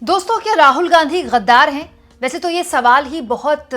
दोस्तों, क्या राहुल गांधी गद्दार हैं? वैसे तो ये सवाल ही बहुत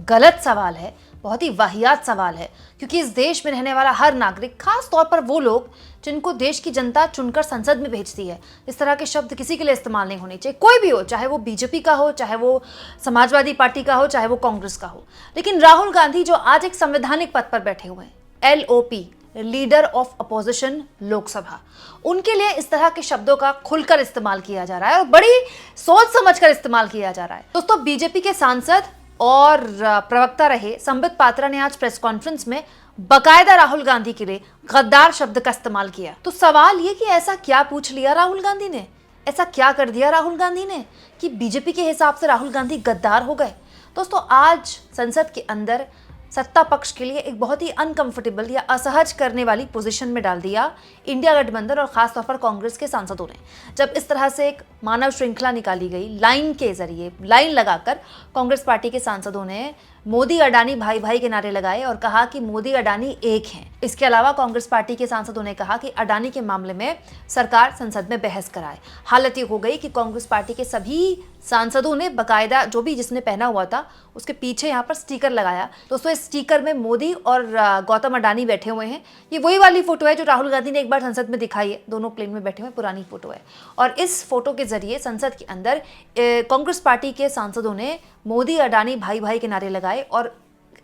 गलत सवाल है, बहुत ही वाहियात सवाल है, क्योंकि इस देश में रहने वाला हर नागरिक, खास तौर पर वो लोग जिनको देश की जनता चुनकर संसद में भेजती है, इस तरह के शब्द किसी के लिए इस्तेमाल नहीं होने चाहिए। कोई भी हो, चाहे वो बीजेपी का हो, चाहे वो समाजवादी पार्टी का हो, चाहे वो कांग्रेस का हो। लेकिन राहुल गांधी जो आज एक संवैधानिक पद पर बैठे हुए हैं, LOP, leader of opposition Lok Sabha, उनके लिए इस तरह के शब्दों का खुलकर इस्तेमाल किया जा रहा है और बड़ी सोच समझकर इस्तेमाल किया जा रहा है। दोस्तों, बीजेपी के सांसद और प्रवक्ता रहे संबित पात्रा ने आज प्रेस कॉन्फ्रेंस में बकायदा राहुल गांधी के लिए गद्दार शब्द का इस्तेमाल किया। तो सवाल ये कि ऐसा क्या पूछ लिया राहुल गांधी ने, ऐसा क्या कर दिया राहुल गांधी ने कि बीजेपी के हिसाब से राहुल गांधी गद्दार हो गए। दोस्तों, आज संसद के अंदर सत्ता पक्ष के लिए एक बहुत ही अनकंफर्टेबल या असहज करने वाली पोजीशन में डाल दिया इंडिया गठबंधन और खासतौर पर कांग्रेस के सांसदों ने, जब इस तरह से एक मानव श्रृंखला निकाली गई, लाइन के जरिए लाइन लगाकर कांग्रेस पार्टी के सांसदों ने मोदी अडानी भाई भाई के नारे लगाए और कहा कि मोदी अडानी एक हैं। इसके अलावा कांग्रेस पार्टी के सांसदों ने कहा कि अडानी के मामले में सरकार संसद में बहस कराए। हालत ये हो गई कि कांग्रेस पार्टी के सभी सांसदों ने बकायदा जो भी जिसने पहना हुआ था उसके पीछे यहाँ पर स्टिकर लगाया। दोस्तों, इस स्टिकर में मोदी और गौतम अडानी बैठे हुए हैं। ये वही वाली फोटो है जो राहुल गांधी ने एक बार संसद में दिखाई है, दोनों प्लेन में बैठे हुए, पुरानी फोटो है। और इस फोटो के जरिए संसद के अंदर कांग्रेस पार्टी के सांसदों ने मोदी अडानी भाई भाई के नारे लगाए और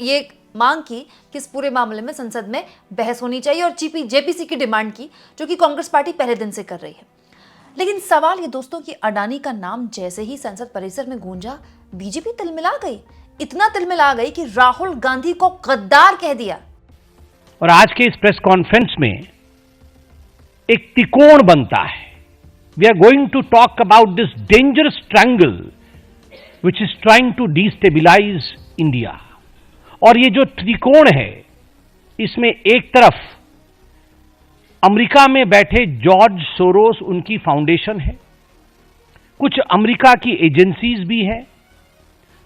ये मांग की कि इस पूरे मामले में संसद में बहस होनी चाहिए और जेपीसी की डिमांड की, जो कि कांग्रेस पार्टी पहले दिन से कर रही है। लेकिन सवाल ये दोस्तों कि अडानी का नाम जैसे ही संसद परिसर में गूंजा, बीजेपी तिलमिला गई, इतना तिलमिला गई कि राहुल गांधी को गद्दार कह दिया। और आज के इस प्रेस कॉन्फ्रेंस में एक त्रिकोण बनता है। We are going to talk about this dangerous triangle which is trying to destabilise India. और ये जो त्रिकोण है, इसमें एक तरफ अमेरिका में बैठे जॉर्ज सोरोस, उनकी फाउंडेशन है, कुछ अमेरिका की एजेंसीज भी हैं।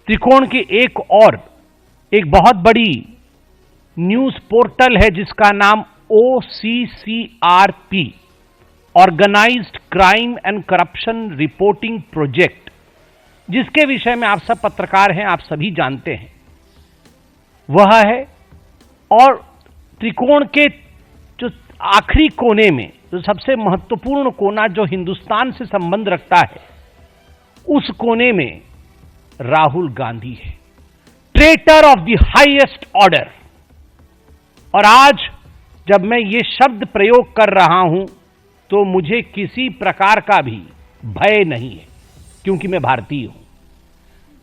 त्रिकोण के एक बहुत बड़ी न्यूज पोर्टल है जिसका नाम OCCRP, organised crime and corruption reporting project, जिसके विषय में आप सब पत्रकार हैं, आप सभी जानते हैं, वह है। और त्रिकोण के जो आखिरी कोने में, जो सबसे महत्वपूर्ण कोना जो हिंदुस्तान से संबंध रखता है, उस कोने में राहुल गांधी है, traitor of the highest order. और आज जब मैं ये शब्द प्रयोग कर रहा हूं तो मुझे किसी प्रकार का भी भय नहीं है, क्योंकि मैं भारतीय हूं।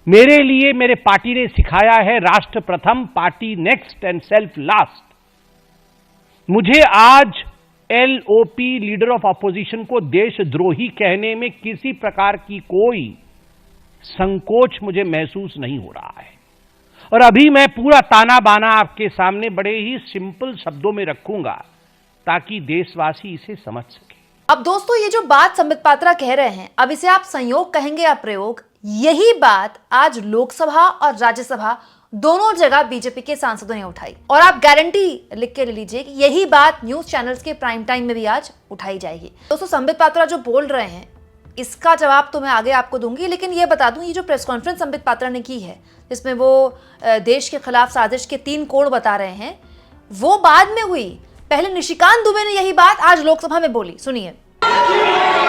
मेरे लिए मेरे पार्टी ने सिखाया है राष्ट्र प्रथम, party next and self last. मुझे आज LOP, लीडर ऑफ अपोजिशन, को देशद्रोही कहने में किसी प्रकार की कोई संकोच मुझे महसूस नहीं हो रहा है। और अभी मैं पूरा ताना बाना आपके सामने बड़े ही सिंपल शब्दों में रखूंगा ताकि देशवासी इसे समझ सके। अब दोस्तों, ये जो बात संबित पात्रा कह रहे हैं, अब इसे आप संयोग कहेंगे या प्रयोग, यही बात आज लोकसभा और राज्यसभा दोनों जगह बीजेपी के सांसदों ने उठाई। और आप गारंटी लिख के ले लीजिए कि यही बात न्यूज चैनल्स के प्राइम टाइम में भी आज उठाई जाएगी। दोस्तों, संबित पात्रा जो बोल रहे हैं, इसका जवाब तो मैं आगे आपको दूंगी, लेकिन ये बता दूं, ये जो प्रेस कॉन्फ्रेंस संबित पात्रा ने की है, जिसमें वो देश के खिलाफ साजिश के 3 कोण बता रहे हैं, वो बाद में हुई। पहले निशिकांत दुबे ने यही बात आज लोकसभा में बोली, सुनिए।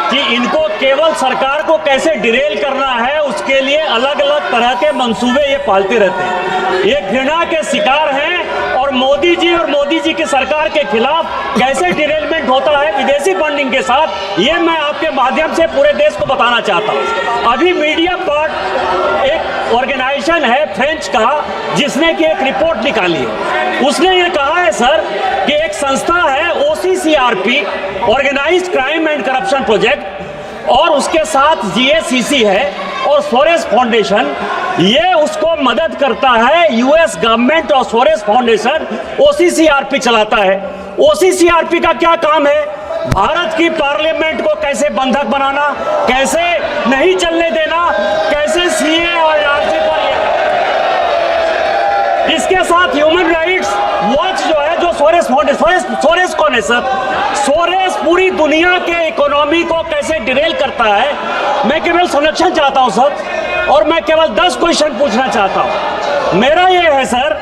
कि इनको केवल सरकार को कैसे डिरेल करना है, उसके लिए अलग अलग तरह के मंसूबे ये पालते रहते हैं। ये घृणा के शिकार हैं और मोदी जी की सरकार के खिलाफ कैसे डिरेलमेंट होता है विदेशी फंडिंग के साथ, ये मैं आपके माध्यम से पूरे देश को बताना चाहता हूँ। अभी मीडिया पार्ट एक ऑर्गेनाइजेशन है फ्रेंच का, जिसने की एक रिपोर्ट निकाली है। उसने ये कहा है सर कि एक संस्था है OCCRP, organised crime and corruption project, और उसके साथ GACC है और सोरेस फाउंडेशन, ये उसको मदद करता है। US गवर्नमेंट और सोरेस फाउंडेशन OCCRP चलाता है। OCCRP का क्या काम है? भारत की पार्लियामेंट को कैसे बंधक बनाना, कैसे नहीं चलने देना, कैसे CA और RC पर, इसके साथ ह्यूमन राइट्स वॉच जो है, जो सोरेस फाउंडेशन, सोरेस कौन है सर? सोरेस पूरी दुनिया के इकोनॉमी को कैसे डिरेल करता है, मैं केवल संरक्षण चाहता हूं सर, और मैं केवल 10 क्वेश्चन पूछना चाहता हूं। मेरा यह है सर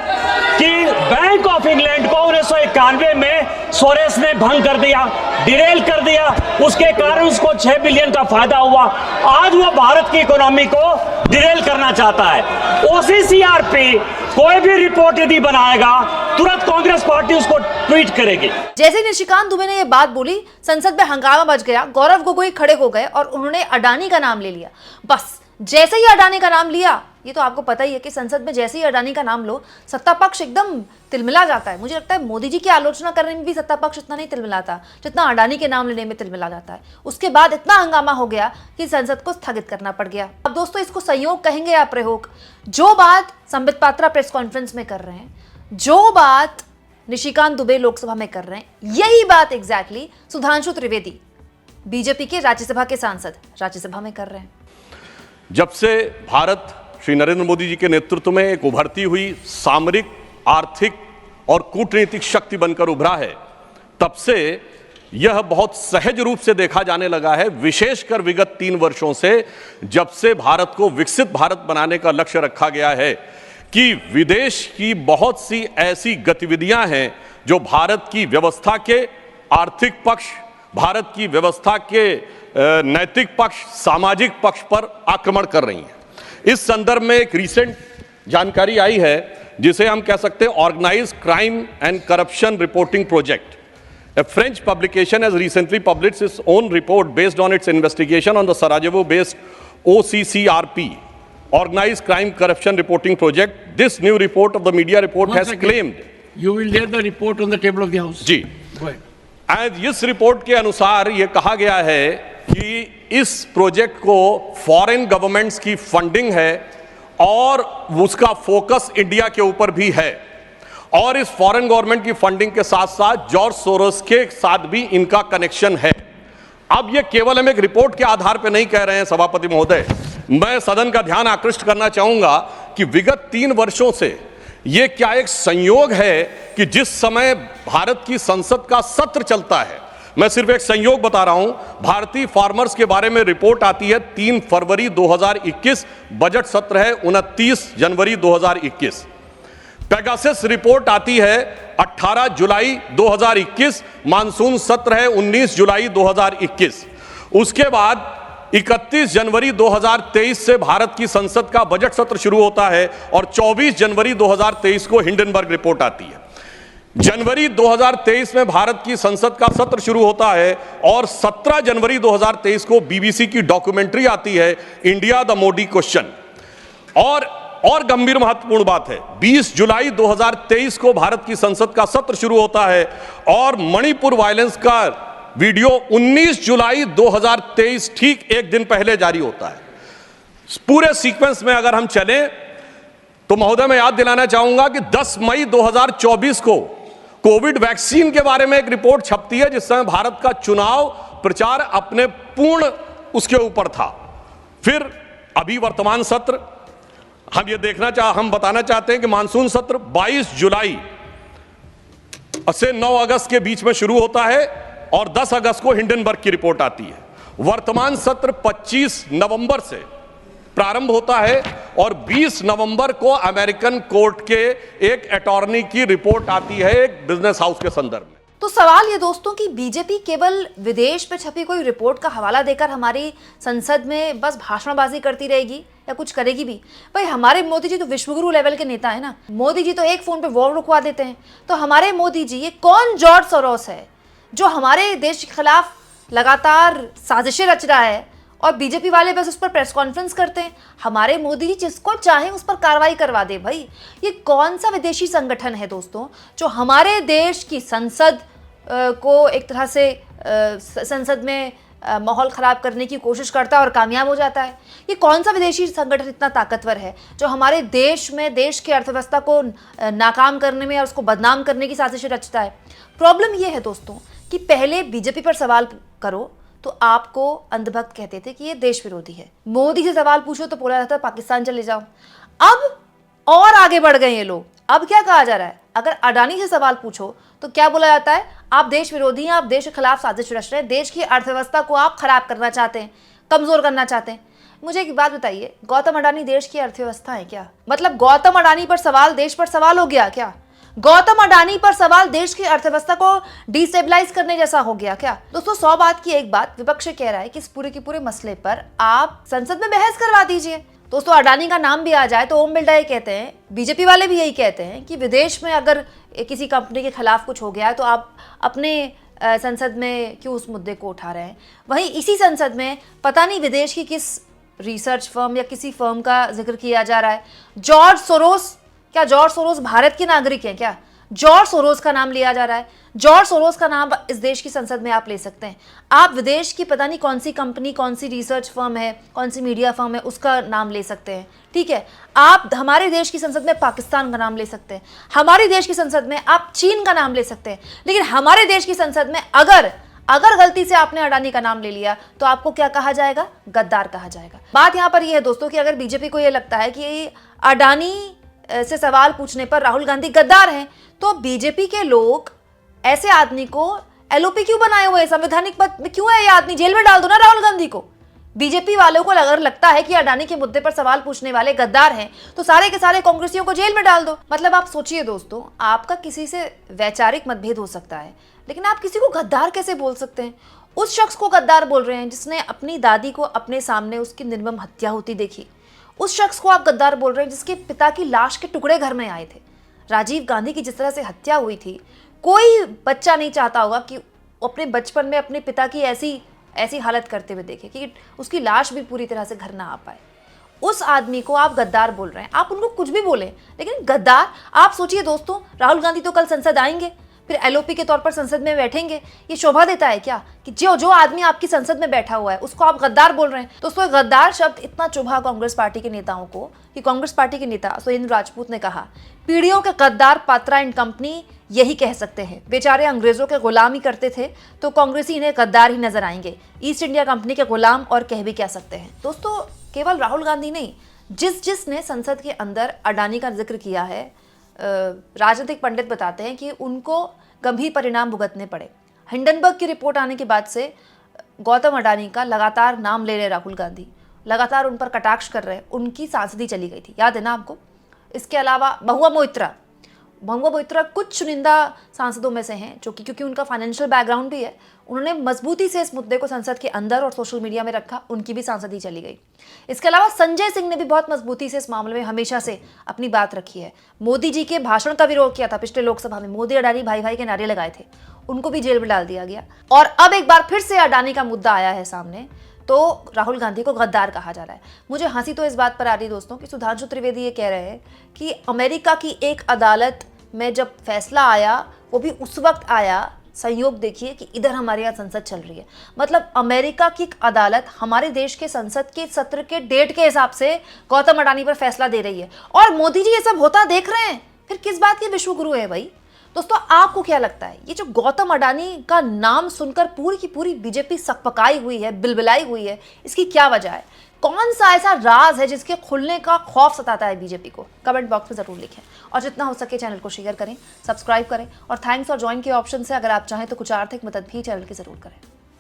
कि बैंक ऑफ इंग्लैंड को 1991 में सोरेस ने भंग कर दिया, डिरेल कर दिया, उसके कारण उसको 6 बिलियन का फायदा हुआ। आज वो भारत की इकोनॉमी को डिरेल करना चाहता है। ओसीसीआरपी कोई भी रिपोर्ट यदि बनाएगा, तुरंत कांग्रेस पार्टी उसको ट्वीट करेगी। जैसे ही निशिकांत दुबे ने यह बात बोली, संसद में हंगामा मच गया। गौरव गोगोई खड़े हो गए और उन्होंने अडानी का नाम ले लिया। बस जैसे ही अडानी का नाम लिया, ये तो आपको पता ही है कि संसद में जैसे ही अडानी का नाम लो, सत्ता पक्ष एकदम तिलमिला जाता है। मुझे लगता है मोदी जी की आलोचना करने में भी सत्ता पक्ष इतना नहीं तिलमिलाता जितना अडानी के नाम लेने में तिलमिला जाता है। उसके बाद इतना हंगामा हो गया कि संसद को स्थगित करना पड़ गया। अब दोस्तों, इसको संयोग कहेंगे या प्रयोग, जो बात संबित पात्रा प्रेस कॉन्फ्रेंस में कर रहे हैं, जो बात निशिकांत दुबे लोकसभा में कर रहे हैं, यही बात एग्जैक्टली सुधांशु त्रिवेदी बीजेपी के राज्यसभा के सांसद राज्यसभा में कर रहे हैं। जब से भारत श्री नरेंद्र मोदी जी के नेतृत्व में एक उभरती हुई सामरिक, आर्थिक और कूटनीतिक शक्ति बनकर उभरा है, तब से यह बहुत सहज रूप से देखा जाने लगा है, विशेषकर विगत 3 वर्षों से, जब से भारत को विकसित भारत बनाने का लक्ष्य रखा गया है, कि विदेश की बहुत सी ऐसी गतिविधियां हैं जो भारत की व्यवस्था के आर्थिक पक्ष, भारत की व्यवस्था के नैतिक पक्ष, सामाजिक पक्ष पर आक्रमण कर रही हैं। इस संदर्भ में एक रिसेंट जानकारी आई है जिसे हम कह सकते हैं organised crime and corruption reporting project. A French publication has recently published its own report based on its investigation on the Sarajevo-based OCCRP, Organized Crime Corruption Reporting Project. This new report of the media report has claimed. You will lay the report on the table of the House. जी, Go ahead. आज इस report के अनुसार यह कहा गया है कि इस प्रोजेक्ट को फॉरेन गवर्नमेंट्स की फंडिंग है और उसका फोकस इंडिया के ऊपर भी है, और इस फॉरेन गवर्नमेंट की फंडिंग के साथ साथ जॉर्ज सोरोस के साथ भी इनका कनेक्शन है। अब यह केवल हम एक रिपोर्ट के आधार पर नहीं कह रहे हैं सभापति महोदय, मैं सदन का ध्यान आकृष्ट करना चाहूंगा कि विगत 3 वर्षों से यह क्या एक संयोग है कि जिस समय भारत की संसद का सत्र चलता है, मैं सिर्फ एक संयोग बता रहा हूं, भारतीय फार्मर्स के बारे में रिपोर्ट आती है 3 फरवरी 2021, बजट सत्र है 29 जनवरी 2021। पेगासस रिपोर्ट आती है 18 जुलाई 2021, मानसून सत्र है 19 जुलाई 2021। उसके बाद 31 जनवरी 2023 से भारत की संसद का बजट सत्र शुरू होता है और 24 जनवरी 2023 को हिंडनबर्ग रिपोर्ट आती है। जनवरी 2023 में भारत की संसद का सत्र शुरू होता है और 17 जनवरी 2023 को बीबीसी की डॉक्यूमेंट्री आती है, इंडिया द मोदी क्वेश्चन। और गंभीर महत्वपूर्ण बात है, 20 जुलाई 2023 को भारत की संसद का सत्र शुरू होता है और मणिपुर वायलेंस का वीडियो 19 जुलाई 2023 ठीक एक दिन पहले जारी होता है। पूरे सीक्वेंस में अगर हम चलें तो महोदय मैं याद दिलाना चाहूंगा कि 10 मई 2024 को कोविड वैक्सीन के बारे में एक रिपोर्ट छपती है, जिस समय भारत का चुनाव प्रचार अपने पूर्ण उसके ऊपर था। फिर अभी वर्तमान सत्र हम बताना चाहते हैं कि मानसून सत्र 22 जुलाई से 9 अगस्त के बीच में शुरू होता है और 10 अगस्त को हिंडनबर्ग की रिपोर्ट आती है। वर्तमान सत्र 25 नवंबर से प्रारंभ होता है और 20 नवंबर को अमेरिकन कोर्ट के एक अटॉर्नी की रिपोर्ट आती है एक बिजनेस हाउस के संदर्भ में। तो सवाल ये दोस्तों कि बीजेपी केवल विदेश में छपी कोई रिपोर्ट का हवाला देकर हमारी संसद में बस भाषणबाजी करती रहेगी या कुछ करेगी भी? भाई हमारे मोदी जी तो विश्वगुरु लेवल के नेता है ना। मोदी जी तो एक फोन पे वॉर रुकवा देते हैं। तो हमारे मोदी जी, ये कौन जॉर्ज सोरोस है जो हमारे देश के खिलाफ लगातार साजिशें रच रहा है और बीजेपी वाले बस उस पर प्रेस कॉन्फ्रेंस करते हैं? हमारे मोदी जी जिसको चाहे उस पर कार्रवाई करवा दे। भाई ये कौन सा विदेशी संगठन है दोस्तों जो हमारे देश की संसद को एक तरह से संसद में माहौल ख़राब करने की कोशिश करता है और कामयाब हो जाता है? ये कौन सा विदेशी संगठन इतना ताकतवर है जो हमारे देश में देश की अर्थव्यवस्था को नाकाम करने में और उसको बदनाम करने की साजिशें रचता है? प्रॉब्लम ये है दोस्तों कि पहले बीजेपी पर सवाल करो तो आपको अंधभक्त कहते थे कि ये देश विरोधी है। मोदी से सवाल पूछो तो बोला जाता है पाकिस्तान चले जाओ। अब और आगे बढ़ गए ये लोग। अब क्या कहा जा रहा है? अगर अडानी से सवाल पूछो तो क्या बोला जाता है, आप देश विरोधी हैं, आप देश के खिलाफ साजिश रच रहे हैं, देश की अर्थव्यवस्था को आप खराब करना चाहते हैं, कमजोर करना चाहते हैं। मुझे एक बात बताइए, गौतम अडानी देश की अर्थव्यवस्था है क्या? मतलब गौतम अडानी पर सवाल देश पर सवाल हो गया क्या? गौतम अडानी पर सवाल देश की अर्थव्यवस्था को डिस्टेबलाइज करने जैसा हो गया क्या? दोस्तों 100 बात की एक बात, विपक्ष कह रहा है कि इस पूरे के पूरे मसले पर आप संसद में बहस करवा दीजिए। दोस्तों अडानी का नाम भी आ जाए तो ओम बिरला ये कहते हैं, बीजेपी वाले भी यही कहते हैं कि विदेश में अगर किसी कंपनी के खिलाफ कुछ हो गया है तो आप अपने संसद में क्यों उस मुद्दे को उठा रहे हैं। वहीं इसी संसद में पता नहीं विदेश की किस रिसर्च फर्म या किसी फर्म का जिक्र किया जा रहा है। जॉर्ज सोरोस, क्या जॉर्ज सोरोस भारत के नागरिक हैं क्या? जॉर्ज सोरोस का नाम लिया जा रहा है। जॉर्ज सोरोस का नाम इस देश की संसद में आप ले सकते हैं। आप विदेश की पता नहीं कौन सी कंपनी, कौन सी रिसर्च फर्म है, कौन सी मीडिया फर्म है, उसका नाम ले सकते हैं, ठीक है। आप हमारे देश की संसद में पाकिस्तान का नाम ले सकते हैं, हमारे देश की संसद में आप चीन का नाम ले सकते हैं, लेकिन हमारे देश की संसद में अगर गलती से आपने अडानी का नाम ले लिया तो आपको क्या कहा जाएगा? गद्दार कहा जाएगा। बात यहां पर यह है दोस्तों कि अगर बीजेपी को यह लगता है कि अडानी से सवाल पूछने पर राहुल गांधी गद्दार हैं, तो बीजेपी के लोग ऐसे आदमी को एलओपी क्यों बनाए हुए हैं? संवैधानिक पद में क्यों है ये आदमी? जेल में डाल दो ना राहुल गांधी को। बीजेपी वालों को अगर लगता है कि अडानी के मुद्दे पर सवाल पूछने वाले गद्दार हैं तो सारे के सारे कांग्रेसियों को जेल में डाल दो। मतलब आप सोचिए दोस्तों, आपका किसी से वैचारिक मतभेद हो सकता है, लेकिन आप किसी को गद्दार कैसे बोल सकते हैं? उस शख्स को गद्दार बोल रहे हैं जिसने अपनी दादी को अपने सामने उसकी निर्मम हत्या होती देखी। उस शख्स को आप गद्दार बोल रहे हैं जिसके पिता की लाश के टुकड़े घर में आए थे। राजीव गांधी की जिस तरह से हत्या हुई थी, कोई बच्चा नहीं चाहता होगा कि अपने बचपन में अपने पिता की ऐसी हालत करते हुए देखे कि उसकी लाश भी पूरी तरह से घर ना आ पाए। उस आदमी को आप गद्दार बोल रहे हैं। आप उनको कुछ भी बोले, लेकिन गद्दार। आप सोचिए दोस्तों, राहुल गांधी तो कल संसद आएंगे, फिर एलओपी के तौर पर संसद में बैठेंगे। ये शोभा देता है क्या कि जो आदमी आपकी संसद में बैठा हुआ है उसको आप गद्दार बोल रहे हैं? दोस्तों गद्दार शब्द इतना चुभा कांग्रेस पार्टी के नेताओं को कि कांग्रेस पार्टी के नेता सुरेंद्र राजपूत ने कहा, पीढ़ियों के गद्दार पात्रा एंड कंपनी यही कह सकते हैं। बेचारे अंग्रेजों के गुलामी करते थे तो कांग्रेसी इन्हें गद्दार ही नजर आएंगे। ईस्ट इंडिया कंपनी के गुलाम और कह भी क्या सकते हैं। दोस्तों केवल राहुल गांधी नहीं, जिसने संसद के अंदर अडानी का जिक्र किया है, राजनीतिक पंडित बताते हैं कि उनको गंभीर परिणाम भुगतने पड़े। हिंडनबर्ग की रिपोर्ट आने के बाद से गौतम अडानी का लगातार नाम ले रहे राहुल गांधी, लगातार उन पर कटाक्ष कर रहे हैं। उनकी सांसदी चली गई थी, याद है ना आपको। इसके अलावा महुआ मोइत्रा कुछ चुनिंदा सांसदों में से हैं जो कि क्योंकि उनका फाइनेंशियल बैकग्राउंड भी है, उन्होंने मजबूती से इस मुद्दे को संसद के अंदर और सोशल मीडिया में रखा, उनकी भी सांसदी चली गई। इसके अलावा संजय सिंह ने भी बहुत मजबूती से इस मामले में हमेशा से अपनी बात रखी है। मोदी जी के भाषण का विरोध किया था पिछले लोकसभा में, मोदी अडानी भाई भाई के नारे लगाए थे, उनको भी जेल में डाल दिया गया। और अब एक बार फिर से अडानी का मुद्दा आया है सामने, तो राहुल गांधी को गद्दार कहा जा रहा है। मुझे हंसी तो इस बात पर आ रही दोस्तों कि सुधांशु त्रिवेदी ये कह रहे हैं कि अमेरिका की एक अदालत में जब फैसला आया वो भी उस वक्त आया, संयोग देखिए कि इधर हमारे यहाँ संसद चल रही है। मतलब अमेरिका की एक अदालत हमारे देश के संसद के सत्र के डेट के हिसाब से गौतम अडानी पर फैसला दे रही है और मोदी जी ये सब होता देख रहे हैं। फिर किस बात के विश्वगुरु है भाई? दोस्तों आपको क्या लगता है, ये जो गौतम अडानी का नाम सुनकर पूरी की पूरी बीजेपी सकपकाई हुई है, बिलबिलाई हुई है, इसकी क्या वजह है? कौन सा ऐसा राज है जिसके खुलने का खौफ सताता है बीजेपी को? कमेंट बॉक्स में जरूर लिखें और जितना हो सके चैनल को शेयर करें, सब्सक्राइब करें और थैंक्स और ज्वाइन के ऑप्शन से अगर आप चाहें तो कुछ आर्थिक मदद भी चैनल की जरूर करें।